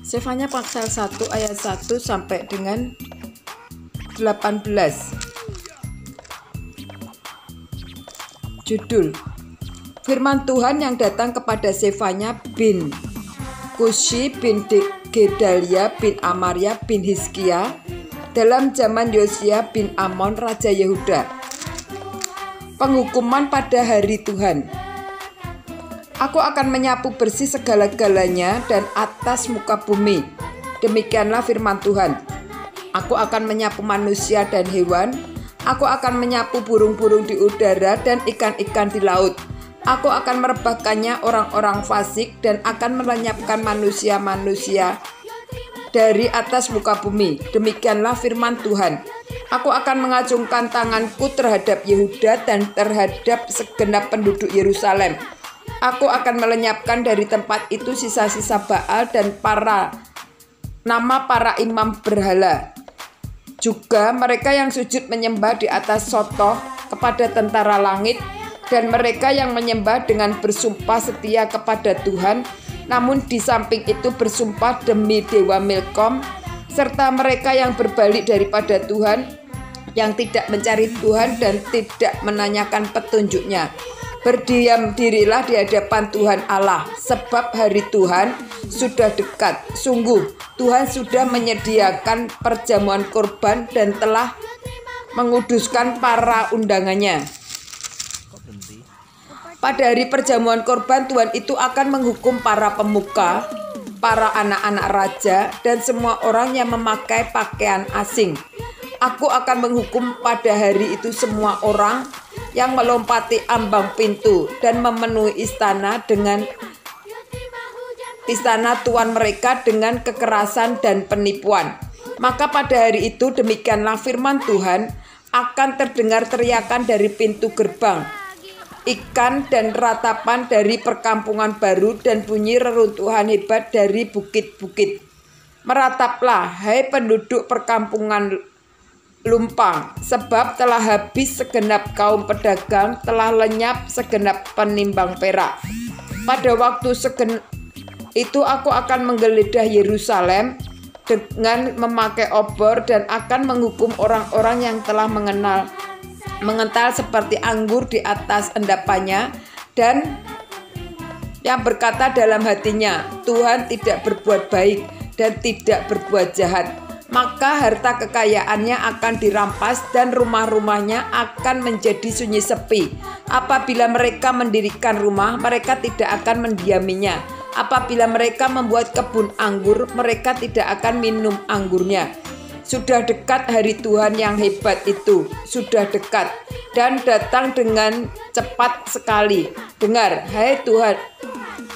Sefanya pasal 1 ayat 1 sampai dengan 18. Judul: Firman Tuhan yang datang kepada Sefanya bin Kushi bin Gedalia bin Amaria bin Hizkia dalam zaman Yosia bin Amon Raja Yehuda. Penghukuman pada hari Tuhan. Aku akan menyapu bersih segala-galanya dan atas muka bumi. Demikianlah firman Tuhan. Aku akan menyapu manusia dan hewan. Aku akan menyapu burung-burung di udara dan ikan-ikan di laut. Aku akan merebahkannya orang-orang fasik dan akan melenyapkan manusia-manusia dari atas muka bumi. Demikianlah firman Tuhan. Aku akan mengacungkan tanganku terhadap Yehuda dan terhadap segenap penduduk Yerusalem. Aku akan melenyapkan dari tempat itu sisa-sisa Baal dan nama para imam berhala. Juga mereka yang sujud menyembah di atas sotoh kepada tentara langit, dan mereka yang menyembah dengan bersumpah setia kepada Tuhan, namun di samping itu bersumpah demi Dewa Milkom, serta mereka yang berbalik daripada Tuhan, yang tidak mencari Tuhan dan tidak menanyakan petunjuknya. Berdiam dirilah di hadapan Tuhan Allah, sebab hari Tuhan sudah dekat. Sungguh, Tuhan sudah menyediakan perjamuan korban dan telah menguduskan para undangannya. Pada hari perjamuan korban, Tuhan itu akan menghukum para pemuka, para anak-anak raja, dan semua orang yang memakai pakaian asing. Aku akan menghukum pada hari itu semua orang yang melompati ambang pintu dan memenuhi istana tuan mereka dengan kekerasan dan penipuan. Maka pada hari itu, demikianlah firman Tuhan, akan terdengar teriakan dari pintu gerbang, ikan dan ratapan dari perkampungan baru, dan bunyi reruntuhan hebat dari bukit-bukit. Merataplah, hai penduduk perkampungan lumpang, sebab telah habis segenap kaum pedagang, telah lenyap segenap penimbang perak. Pada waktu itu aku akan menggeledah Yerusalem dengan memakai obor dan akan menghukum orang-orang yang telah mengental seperti anggur di atas endapannya, dan yang berkata dalam hatinya, Tuhan tidak berbuat baik dan tidak berbuat jahat. Maka harta kekayaannya akan dirampas dan rumah-rumahnya akan menjadi sunyi sepi. Apabila mereka mendirikan rumah, mereka tidak akan mendiaminya. Apabila mereka membuat kebun anggur, mereka tidak akan minum anggurnya. Sudah dekat hari Tuhan yang hebat itu, sudah dekat dan datang dengan cepat sekali. Dengar, hai Tuhan,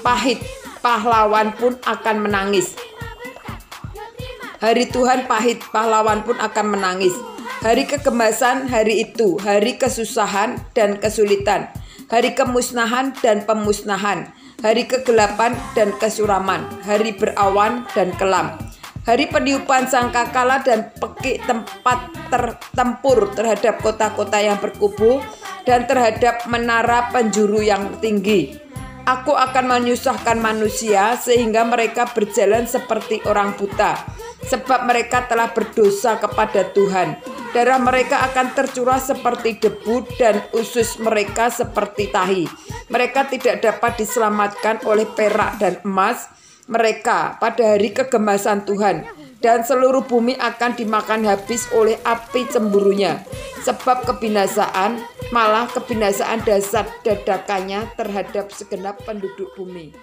pahit, pahlawan pun akan menangis. Hari Tuhan pahit, pahlawan pun akan menangis. Hari kegemasan hari itu, hari kesusahan dan kesulitan, hari kemusnahan dan pemusnahan, hari kegelapan dan kesuraman, hari berawan dan kelam, hari peniupan sangkakala dan pekik tempat tertempur terhadap kota-kota yang berkubu dan terhadap menara penjuru yang tinggi. Aku akan menyusahkan manusia sehingga mereka berjalan seperti orang buta, sebab mereka telah berdosa kepada Tuhan. Darah mereka akan tercurah seperti debu dan usus mereka seperti tahi. Mereka tidak dapat diselamatkan oleh perak dan emas mereka pada hari kegemasan Tuhan. Dan seluruh bumi akan dimakan habis oleh api cemburunya. Sebab kebinasaan, malah kebinasaan dasar dadakannya terhadap segenap penduduk bumi.